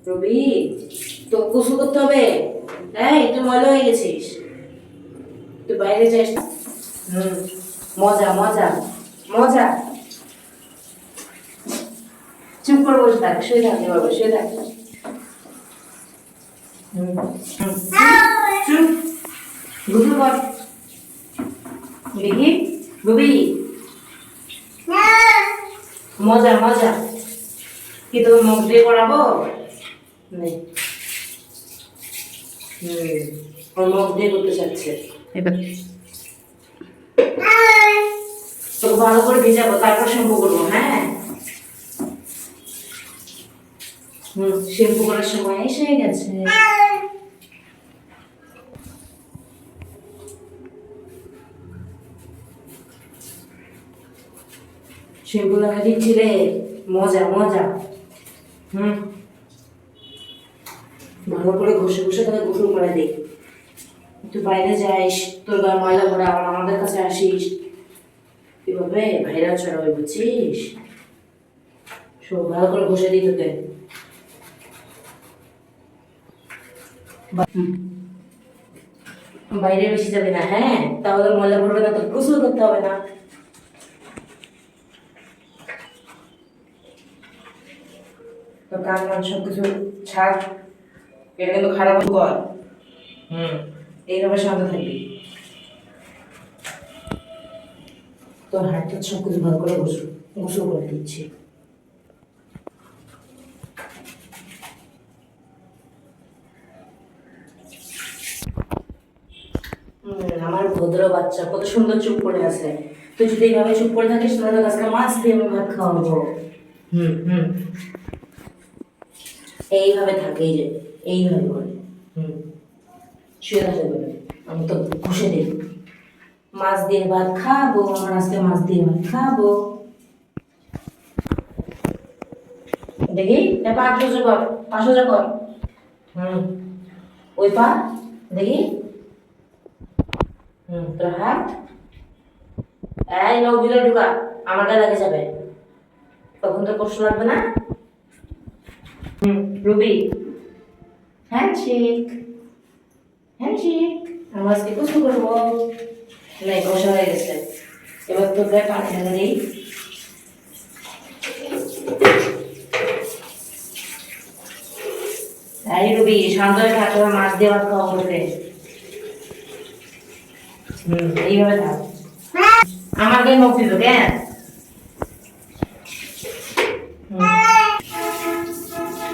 রবি, তো গোসল করতে হবে। এই তুই ময়লা হয়ে গেছিস, তুই বাইরে যাস না। হুম, মজা মজা মজা। চুপ করে বসে থাক, শুয়ে থাক, এভাবে শুয়ে থাক। হুম, হুম, চুপ, গোসল কর। দেখি, রবি, মজা মজা। কি তোর মুখ দিয়ে করাবো? নে। ওর মুখ দিয়ে করতে চাচ্ছে। এবার তোকে ভালো করে ভিজাবো, তারপর শ্যাম্পু করবো, হ্যাঁ? শ্যাম্পু করার সময় এসে গেছে। শ্যাম্পু লাগা দিচ্ছি রে, মজা মজা। হুম, ভালো করে ঘষে ঘষে তাকে গোসল করে দে। তুই বাইরে যাইস, তোর গায়ে ময়লা ভরা, আবার আমাদের কাছে আসিস, এভাবে ভাইরাল ছড়াবে, বুঝছিস? সব ভালো করে ঘষে দিই তোকে। হুম, বাইরে বেশি যাবে না, হ্যাঁ? তাহলে ময়লা ভরবে না, তো গোসল করতে হবে না। তো কান মান সব কিছু ছাড়, এটা কিন্তু খারাপ কর। হুম, এইভাবে শান্ত থাকবি। তোর হাতটা সব কিছু ভালো করে গোসল গোসল করে দিচ্ছি। আমার ভদ্র বাচ্চা কত সুন্দর চুপ করে আছে। তুই যদি এইভাবে চুপ করে থাকিস তাহলে আজকে মাছ দিয়ে আমি ভাত খাওয়াবো। হুম হুম, এইভাবে থাকে, এই যে এইভাবে করে। হুম, শুয়ে থাকতে বলে আমি তো ঘষে দিই। মাছ দিয়ে ভাত খাবো, আমার আজকে মাছ দিয়ে ভাত খাবো। দেখি, এটা পা সোজা কর, পা সোজা কর। হুম, ওই পা, দেখি। তোর হাত, এই নখ ভিতরে ঢুকা, আমার গায়ে লাগে যাবে, তখন তো কষ্ট লাগবে না। Ruby, handshake, handshake. আমরা আজকে কষ্ট করবো। নাই, কষা হয়ে গেছে। এবার তোর গায়ে পানি ঢেলে দিই। এই রুবি, শান্ত হয়ে থাক, তোর মাছ দিয়ে ভাত খাওয়া হবে। এইভাবে থাক। আমার গায়ে মুখ দিত কেন?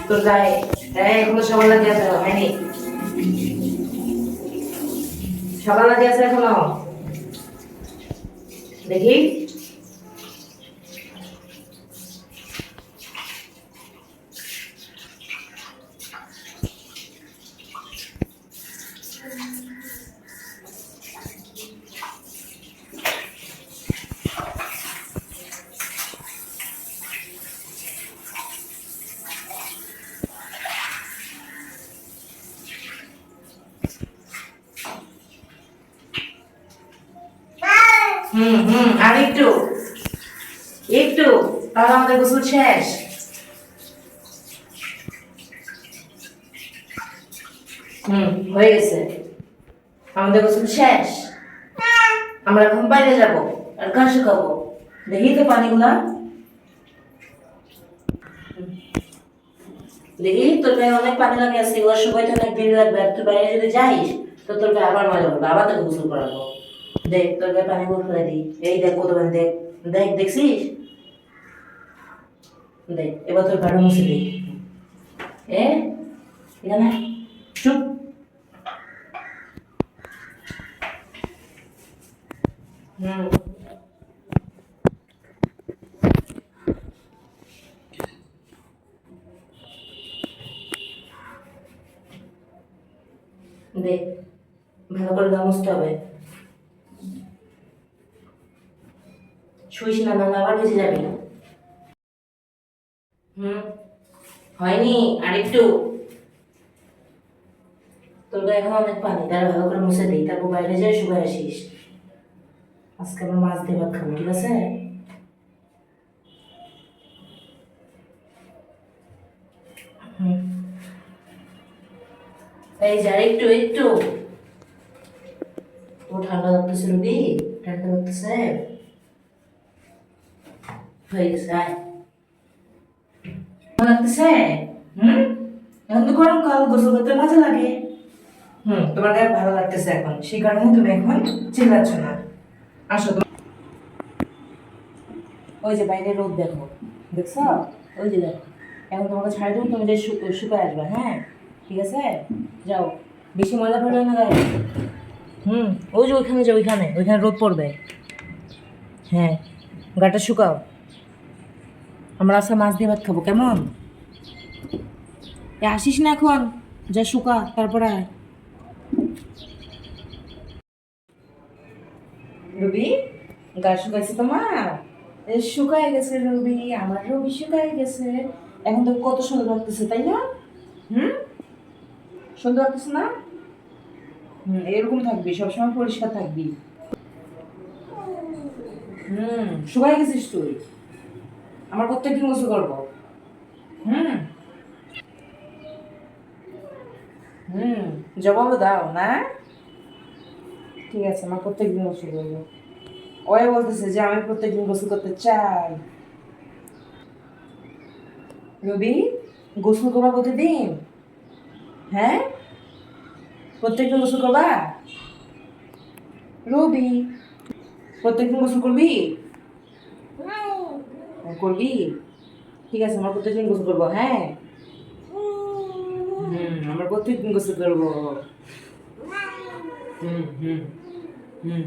তোর গায়ে, এখনো সবার লাগে আছে, হয়নি? সবার লাগে আছে এখনো, দেখি। আর একটু, একটু, তাহলে আমাদের গোসল শেষ। হয়ে গেছে, আমাদের গোসল শেষ। আমরা এখন বাইরে যাবো আর ঘাস খাবো। দেখি তো পানিগুলা, দেখি তোর গায়ে অনেক পানি লাগে আছে, এগুলো সময় তো অনেক দেরি লাগবে। আর তুই বাইরে যদি যাইস তো তোর গায়ে আবার মজা করবো, আবার তোকে গোসল করাবো। দেখ তোর গায়ে পানিগুলো ফেলে দিই, এই দেখ কত পানি, দেখ, দেখ, দেখছিস? দেখ, এবার তোর গাড়ি মুছে দিই। এ, এখানে চুপ। হুম, দেখ, ভালো করে গা মুছতে হবে। শুইস না, নাহলে আবার বেঁচে যাবি। হুম, হয়নি, আরেকটু। তোর গায়ে এখন অনেক পানি, তারা ভালো করে মুছে দিই, তারপর বাইরে যাই শুয়ে আসিস। আজকে আমরা মাছ দিয়ে ভাত খাবো, ঠিক আছে? হুম, এই যা একটু একটু। তোমার ঠান্ডা লাগতেছে রবি? ঠান্ডা লাগতেছে? হয়ে গেছে আয়। ঠান্ডা লাগতেছে? হুম, এখন তো গরমকাল, গোসল করতে মজা লাগে। তোমার গায়ে ভালো লাগতেছে এখন, সেই কারণে তুমি এখন চিল্লাচ্ছ না। আসো ওই যে বাইরে রোদ দেখো, দেখছো? ওই যে দেখো, এখন তোমাকে ছাড়ে দেবো, তুমি যে শুকায় আসবে, হ্যাঁ? ঠিক আছে, যাও। বেশি ময়লা পড়বে না গায়ে। ওই যে ওইখানে যাও, ওইখানে ওইখানে রোদ পড়বে। হ্যাঁ, গাটা শুকাও। আমরা আজকে মাছ দিয়ে ভাত খাবো, কেমন? আসিস না এখন, যা শুকা তারপরে আয়। রবি, গা শুকাইছে তোমার? শুকায় গেছে রবি, আমার রবি শুকায় গেছে। এখন তো কত সুন্দর লাগতেছে, তাই না? হুম, সুন্দর লাগতেছে না? এরকম থাকবি, সবসময় পরিষ্কার থাকবি। শুকায় গেছিস তুই। আমার প্রত্যেকদিন গোসল করবো। হুম হুম জবাবও দাও না? ঠিক আছে, আমার প্রত্যেকদিন গোসল করবো। ওই বলতেছে যে আমি প্রত্যেকদিন গোসল করতে চাই। রবি, গোসল করবা প্রতিদিন? হ্যাঁ, প্রত্যেকদিন গোসল করবা? রবি, প্রত্যেকদিন গোসল করবি? করবি? ঠিক আছে, আমার প্রত্যেকদিন গোসল করবো, হ্যাঁ? আমরা প্রত্যেকদিন গোসল করবো। হুম হুম হুম